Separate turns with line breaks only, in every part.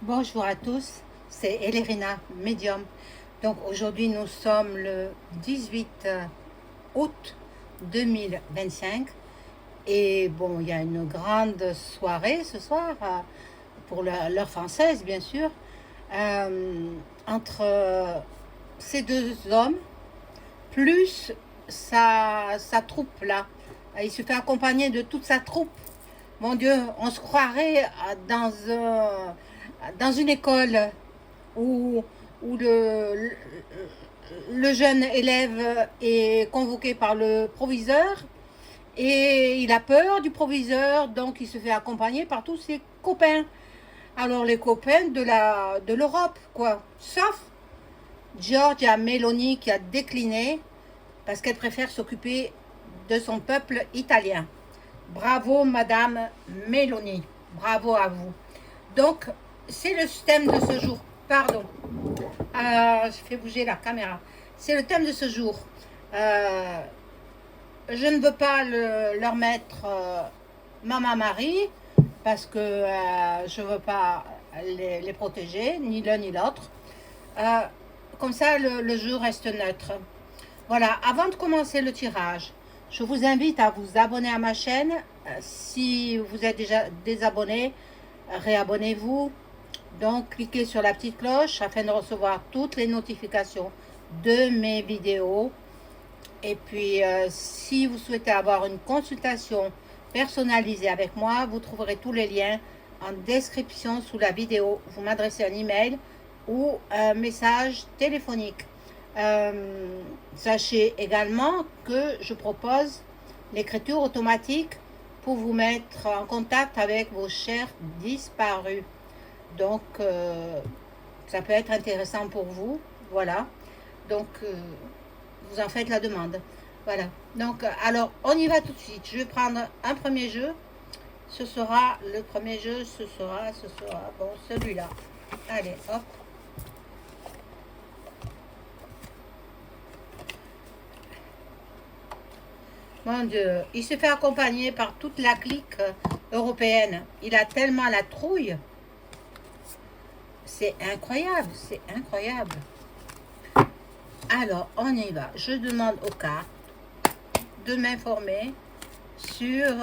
Bonjour à tous, c'est Elérina, médium. Donc aujourd'hui nous sommes le 18 août 2025 et bon, il y a une grande soirée ce soir pour l'heure française bien sûr, euh, entre ces deux hommes plus sa troupe là. Il se fait accompagner de toute sa troupe. Mon Dieu, on se croirait dans une école où, où le jeune élève est convoqué par le proviseur et il a peur du proviseur, donc il se fait accompagner par tous ses copains. Alors les copains de l'Europe, quoi. Sauf Giorgia Meloni qui a décliné parce qu'elle préfère s'occuper de son peuple italien. Bravo Madame Meloni, bravo à vous. Donc c'est le thème de ce jour. Pardon, je fais bouger la caméra. C'est le thème de ce jour. Euh, je ne veux pas leur mettre Maman Marie parce que je ne veux pas les protéger, ni l'un ni l'autre. Euh, Comme ça, le jeu reste neutre. Voilà, avant de commencer le tirage, je vous invite à vous abonner à ma chaîne. Si vous êtes déjà désabonné, réabonnez-vous. Donc, cliquez sur la petite cloche afin de recevoir toutes les notifications de mes vidéos. Et puis, si vous souhaitez avoir une consultation personnalisée avec moi, vous trouverez tous les liens en description sous la vidéo. Vous m'adressez un email ou un message téléphonique. Sachez également que je propose l'écriture automatique pour vous mettre en contact avec vos chers disparus. Donc, ça peut être intéressant pour vous. Voilà. Donc, vous en faites la demande. Voilà. Donc, alors, on y va tout de suite. Je vais prendre un premier jeu. Ce sera, le premier jeu, ce sera, bon, celui-là. Allez, hop. Mon Dieu, il se fait accompagner par toute la clique européenne. Il a tellement la trouille. C'est incroyable, c'est incroyable. Alors, on y va. Je demande aux cartes de m'informer sur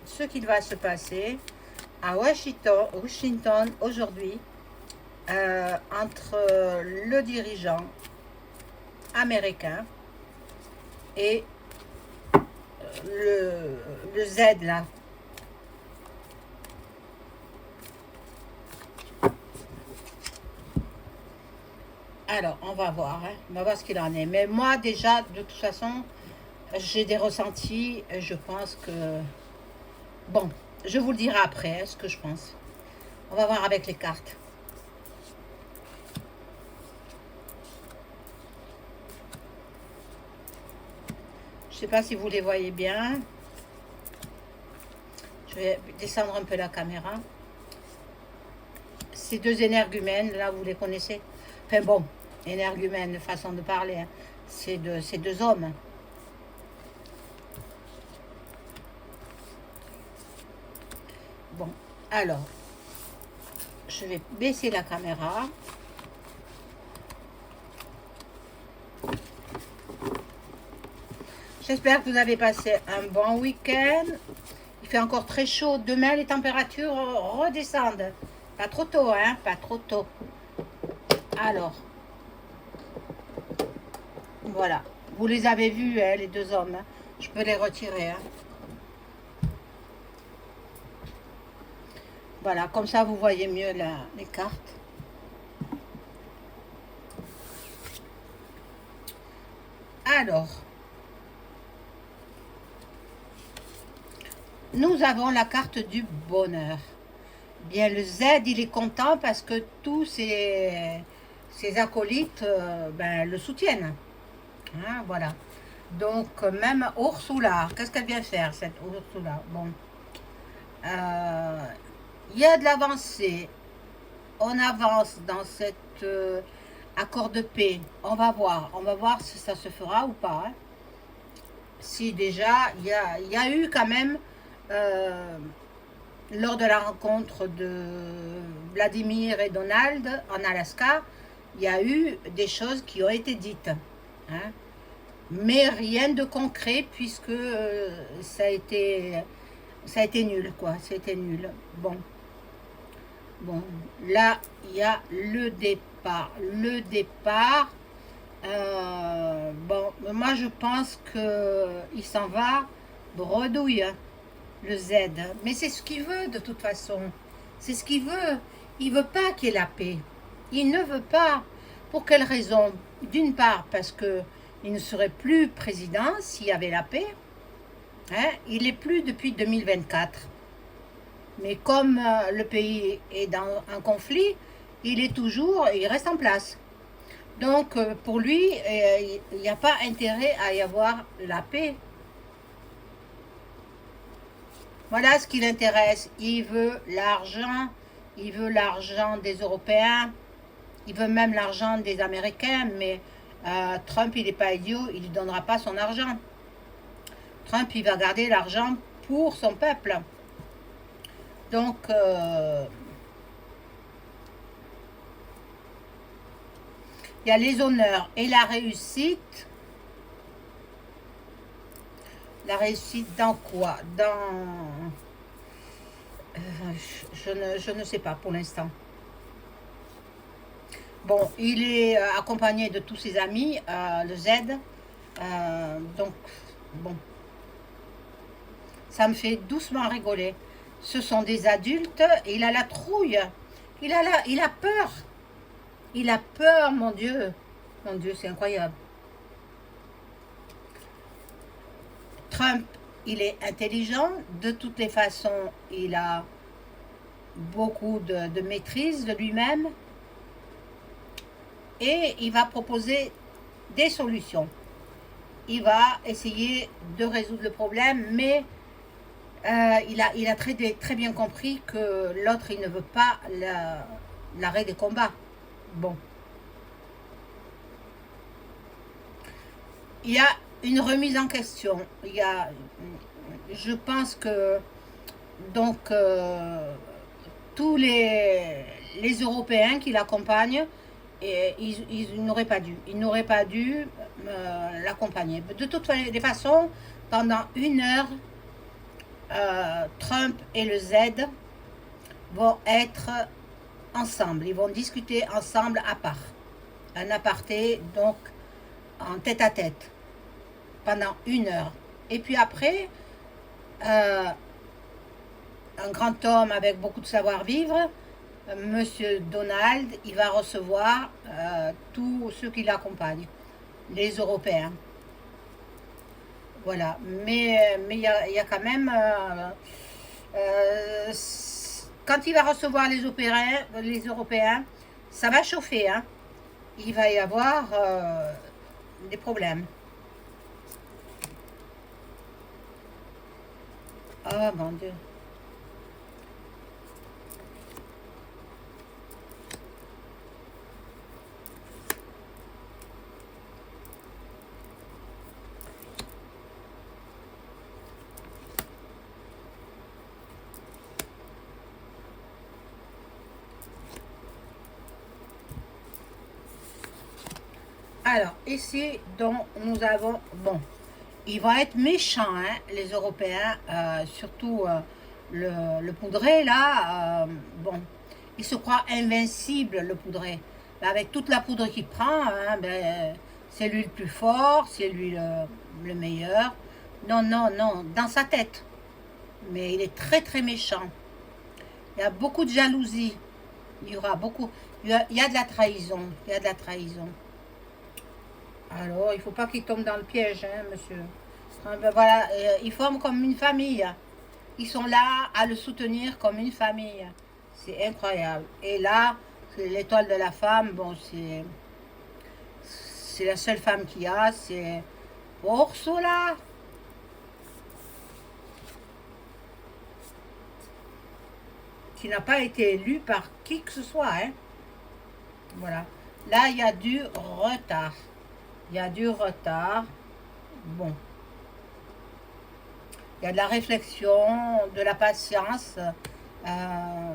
ce qu'il va se passer à Washington aujourd'hui entre le dirigeant américain et le Z là. Alors, on va voir, hein. On va voir ce qu'il en est. Mais moi, déjà, de toute façon, j'ai des ressentis. Et je pense que... Bon, je vous le dirai après, hein, ce que je pense. On va voir avec les cartes. Je ne sais pas si vous les voyez bien. Je vais descendre un peu la caméra. Ces deux énergumènes, là, vous les connaissez. Enfin bon, énergumène, façon de parler. Hein. C'est ces deux hommes. Bon, alors, je vais baisser la caméra. J'espère que vous avez passé un bon week-end. Il fait encore très chaud. Demain, les températures redescendent. Pas trop tôt, hein? Pas trop tôt. Alors, voilà. Vous les avez vus, hein, les deux hommes. Hein. Je peux les retirer. Hein. Voilà, comme ça, vous voyez mieux les cartes. Alors, nous avons la carte du bonheur. Bien, le Z, il est content parce que tous ses acolytes le soutiennent. Hein, voilà. Donc, même Ursula, qu'est-ce qu'elle vient faire, cette Ursula? Bon. Il y a de l'avancée. On avance dans cet accord de paix. On va voir si ça se fera ou pas. Hein. Si déjà, il y a eu quand même lors de la rencontre de Vladimir et Donald en Alaska, il y a eu des choses qui ont été dites, hein, mais rien de concret puisque ça a été nul, quoi. C'était nul. Bon, bon, là, il y a le départ. Le départ, bon, moi je pense que il s'en va bredouille, hein, le Z. Mais c'est ce qu'il veut de toute façon. C'est ce qu'il veut. Il veut pas qu'il y ait la paix. Il ne veut pas. Pour quelle raison? D'une part, parce que il ne serait plus président s'il y avait la paix. Hein? Il n'est plus depuis 2024. Mais comme le pays est dans un conflit, il reste en place. Donc pour lui, il n'y a pas intérêt à y avoir la paix. Voilà ce qui l'intéresse. Il veut l'argent des Européens, il veut même l'argent des Américains, mais Trump, il n'est pas idiot, il ne lui donnera pas son argent. Trump, il va garder l'argent pour son peuple. Donc, il y a les honneurs et la réussite. La réussite dans quoi? Je ne sais pas pour l'instant. Bon, il est accompagné de tous ses amis, le Z. Donc, bon, ça me fait doucement rigoler. Ce sont des adultes, et il a la trouille. Il a peur. Il a peur, mon Dieu. Mon Dieu, c'est incroyable. Trump, il est intelligent. De toutes les façons, il a beaucoup de maîtrise de lui-même. Et il va proposer des solutions. Il va essayer de résoudre le problème, mais il a très bien compris que l'autre, il ne veut pas l'arrêt des combats. Bon. Il y a une remise en question. Je pense que donc tous les Européens qui l'accompagnent, ils n'auraient pas dû. Ils n'auraient pas dû l'accompagner. De toutes les façons, pendant 1 heure, Trump et le Z vont être ensemble. Ils vont discuter ensemble à part. Un aparté, donc en tête à tête. Pendant 1 heure. Et puis après, un grand homme avec beaucoup de savoir-vivre, Monsieur Donald, il va recevoir tous ceux qui l'accompagnent, les Européens. Voilà. Mais il y a quand même... quand il va recevoir les Européens, ça va chauffer. Hein. Il va y avoir des problèmes. Oh mon Dieu. Alors, ici, donc, nous avons... Bon, ils vont être méchants, hein, les Européens, surtout le poudré, là. Bon, il se croit invincible, le poudré. Mais avec toute la poudre qu'il prend, hein, ben, c'est lui le plus fort, c'est lui le meilleur. Non, non, non, dans sa tête. Mais il est très méchant. Il y a beaucoup de jalousie. Il y aura beaucoup... il y a de la trahison. Il y a de la trahison. Alors, il ne faut pas qu'il tombe dans le piège, hein, monsieur. Ben voilà, ils forment comme une famille. Ils sont là à le soutenir comme une famille. C'est incroyable. Et là, l'étoile de la femme, bon, c'est la seule femme qu'il y a, c'est Ursula. Qui n'a pas été élue par qui que ce soit, hein. Voilà. Là, il y a du retard. Il y a du retard. Bon. Il y a de la réflexion, de la patience. Euh,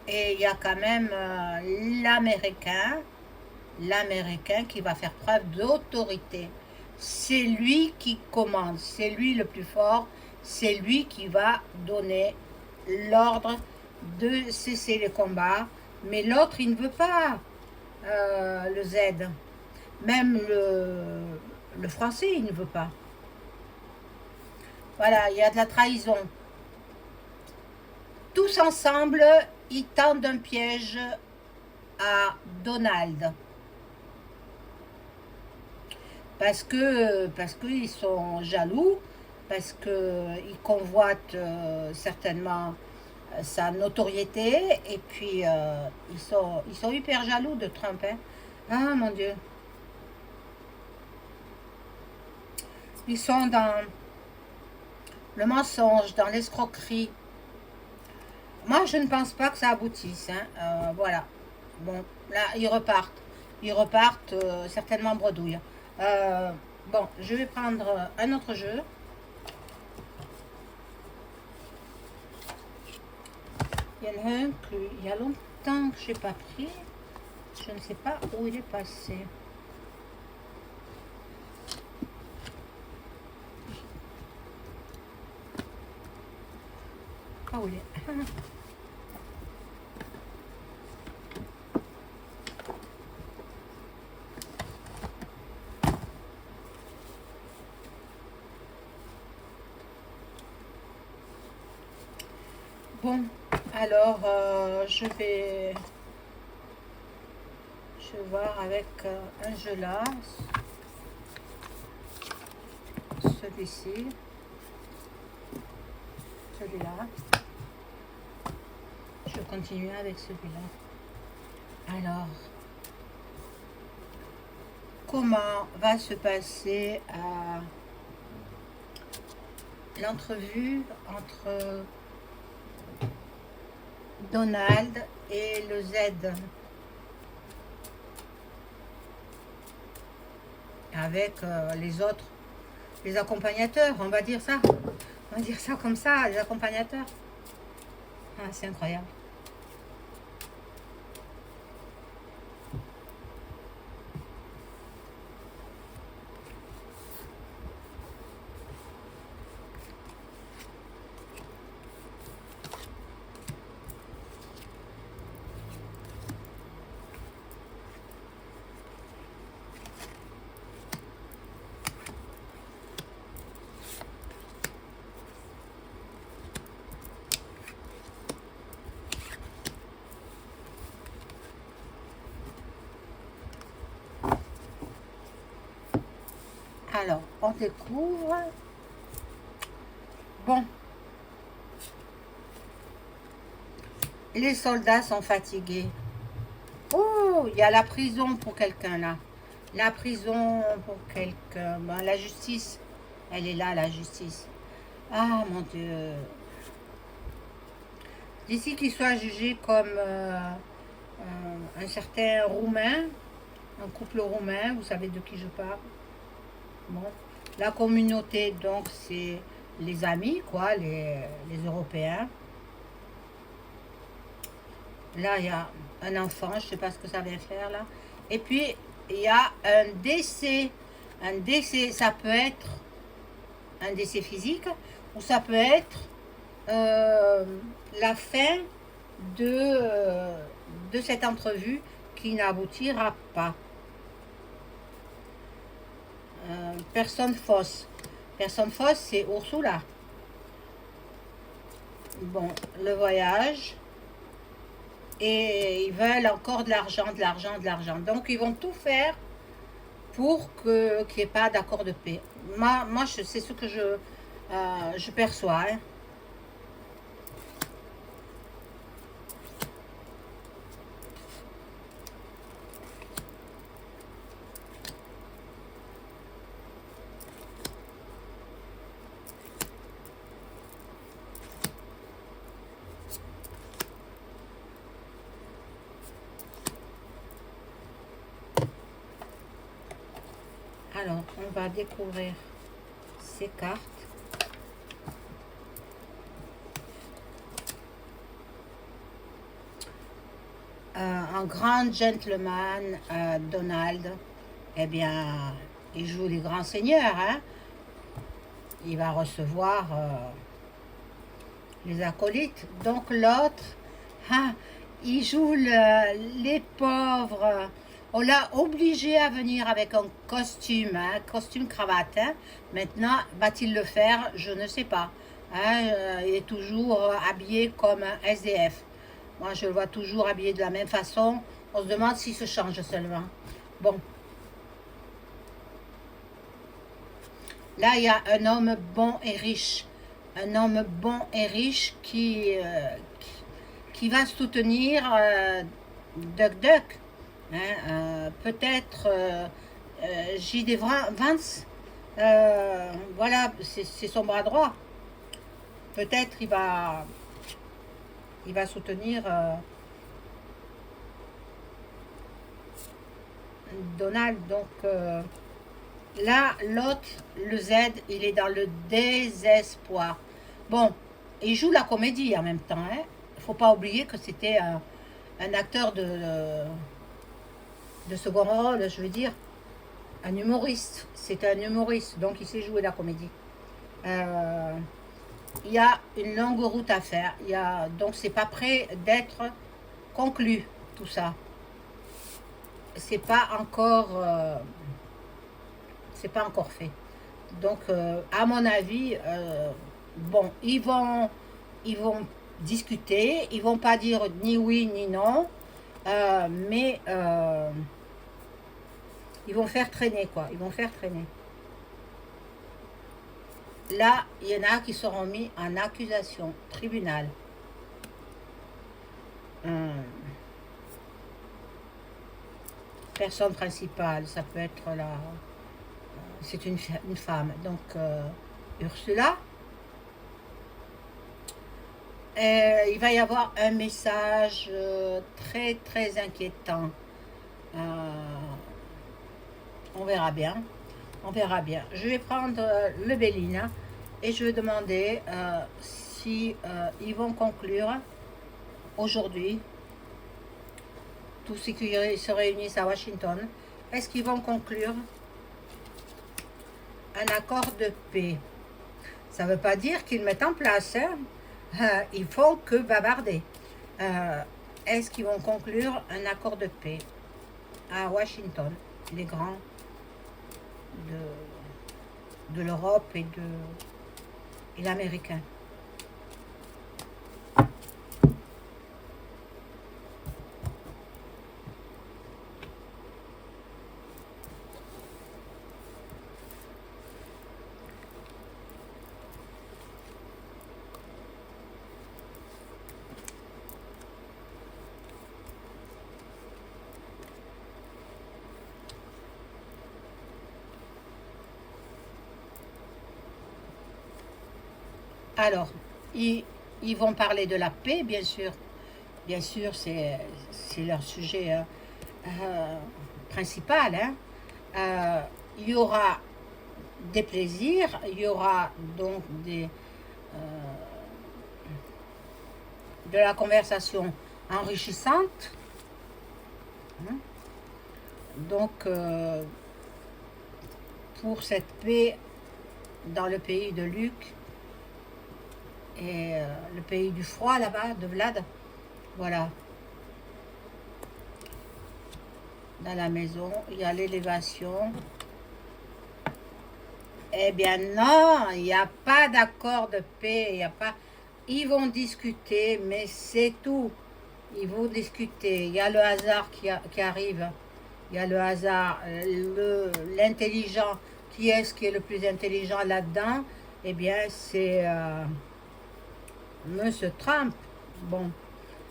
et il y a quand même l'Américain qui va faire preuve d'autorité. C'est lui qui commande, c'est lui le plus fort, c'est lui qui va donner l'ordre de cesser les combats. Mais l'autre, il ne veut pas le Z. Même le français, il ne veut pas. Voilà, il y a de la trahison. Tous ensemble, ils tendent un piège à Donald. Parce qu'ils sont jaloux, parce qu'ils convoitent certainement sa notoriété, et puis ils sont hyper jaloux de Trump. Hein. Ah mon Dieu. Ils sont dans le mensonge, dans l'escroquerie. Moi, je ne pense pas que ça aboutisse. Hein. Voilà. Bon, là, ils repartent. Ils repartent certainement en bredouille. Bon, je vais prendre un autre jeu. Il y en a un qu'il y a longtemps que je n'ai pas pris. Je ne sais pas où il est passé. Ah, où il est. Bon, alors je vais voir avec un jeu là, celui-ci, celui-là. Je continue avec celui-là. Alors, comment va se passer l'entrevue entre Donald et le Z avec les autres, les accompagnateurs, on va dire ça. On va dire ça comme ça, les accompagnateurs. Ah, c'est incroyable. Alors, on découvre. Bon, les soldats sont fatigués. Oh, il y a la prison pour quelqu'un là. La prison pour quelqu'un. Ben, la justice, elle est là, la justice. Ah mon Dieu. D'ici qu'il soit jugé comme un certain Roumain, un couple roumain, vous savez de qui je parle. Bon. La communauté, donc, c'est les amis, quoi, les Européens. Là, il y a un enfant, je ne sais pas ce que ça vient faire là. Et puis, il y a un décès. Un décès, ça peut être un décès physique ou ça peut être euh, la fin de cette entrevue qui n'aboutira pas. Personne fausse. Personne fausse, c'est Ursula. Bon, le voyage. Et ils veulent encore de l'argent, de l'argent, de l'argent. Donc, ils vont tout faire pour qu'il n'y ait pas d'accord de paix. Moi c'est ce que je perçois. Hein. Alors, on va découvrir ces cartes. Un grand gentleman, Donald, eh bien, il joue les grands seigneurs, hein. Il va recevoir les acolytes. Donc l'autre, hein, il joue les pauvres. On l'a obligé à venir avec un costume, hein, costume cravate. Hein. Maintenant, va-t-il le faire? Je ne sais pas. Hein, il est toujours habillé comme un SDF. Moi, je le vois toujours habillé de la même façon. On se demande s'il se change seulement. Bon. Là, il y a un homme bon et riche. Un homme bon et riche qui va soutenir Duck Duck. Hein, peut-être J.D. Vance. Voilà, c'est son bras droit. Peut-être il va soutenir Donald. Donc là, l'autre, le Z, il est dans le désespoir. Bon, il joue la comédie en même temps. Hein. Il ne faut pas oublier que c'était un acteur de second rôle, je veux dire. Un humoriste. C'est un humoriste, donc il sait jouer la comédie. Il y a une longue route à faire. Donc c'est pas prêt d'être conclu, tout ça. C'est pas encore fait. Donc à mon avis, bon, ils vont discuter, ils vont pas dire ni oui ni non, mais ils vont faire traîner, quoi. Ils vont faire traîner. Là, il y en a qui seront mis en accusation, tribunal. Personne principale, ça peut être là. C'est une femme. Donc, Ursula. Il va y avoir un message très, très inquiétant. On verra bien. On verra bien. Je vais prendre le Bélina et je vais demander si ils vont conclure aujourd'hui. Tous ceux qui se réunissent à Washington, est-ce qu'ils vont conclure un accord de paix? Ça ne veut pas dire qu'ils mettent en place. Hein. Ils font que bavarder. Est-ce qu'ils vont conclure un accord de paix à Washington, les grands de l'Europe et l'américain? Alors, ils vont parler de la paix, bien sûr. Bien sûr, c'est leur sujet principal. Hein. Il y aura des plaisirs, il y aura donc de la conversation enrichissante. Hein. Donc, pour cette paix dans le pays de Luc, et le pays du froid là-bas, de Vlad. Voilà. Dans la maison, il y a l'élévation. Eh bien non, il n'y a pas d'accord de paix. Il y a pas... Ils vont discuter, mais c'est tout. Ils vont discuter. Il y a le hasard qui arrive. Il y a le hasard, l'intelligent. Qui est-ce qui est le plus intelligent là-dedans? Eh bien, c'est... Monsieur Trump, bon,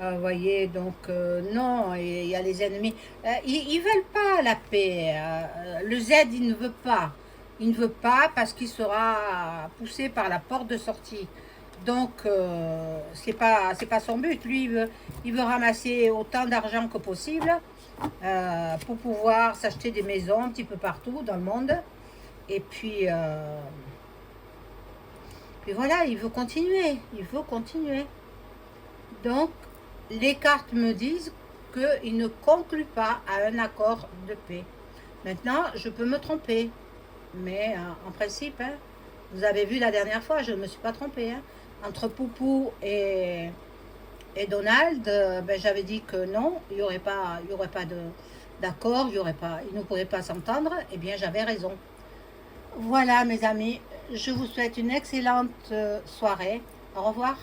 vous voyez, donc non, il y a les ennemis. Ils ne veulent pas la paix. Le Z, il ne veut pas. Il ne veut pas parce qu'il sera poussé par la porte de sortie. Donc, c'est pas son but. Lui, il veut ramasser autant d'argent que possible pour pouvoir s'acheter des maisons un petit peu partout dans le monde. Et puis... Puis voilà, il veut continuer, il veut continuer. Donc, les cartes me disent qu'il ne conclut pas à un accord de paix. Maintenant, je peux me tromper, mais en principe, hein, vous avez vu la dernière fois, je ne me suis pas trompée. Hein. Entre Poupou et Donald, ben, j'avais dit que non, il y aurait pas d'accord, il ne pourrait pas s'entendre. Eh bien, j'avais raison. Voilà, mes amis, je vous souhaite une excellente soirée. Au revoir.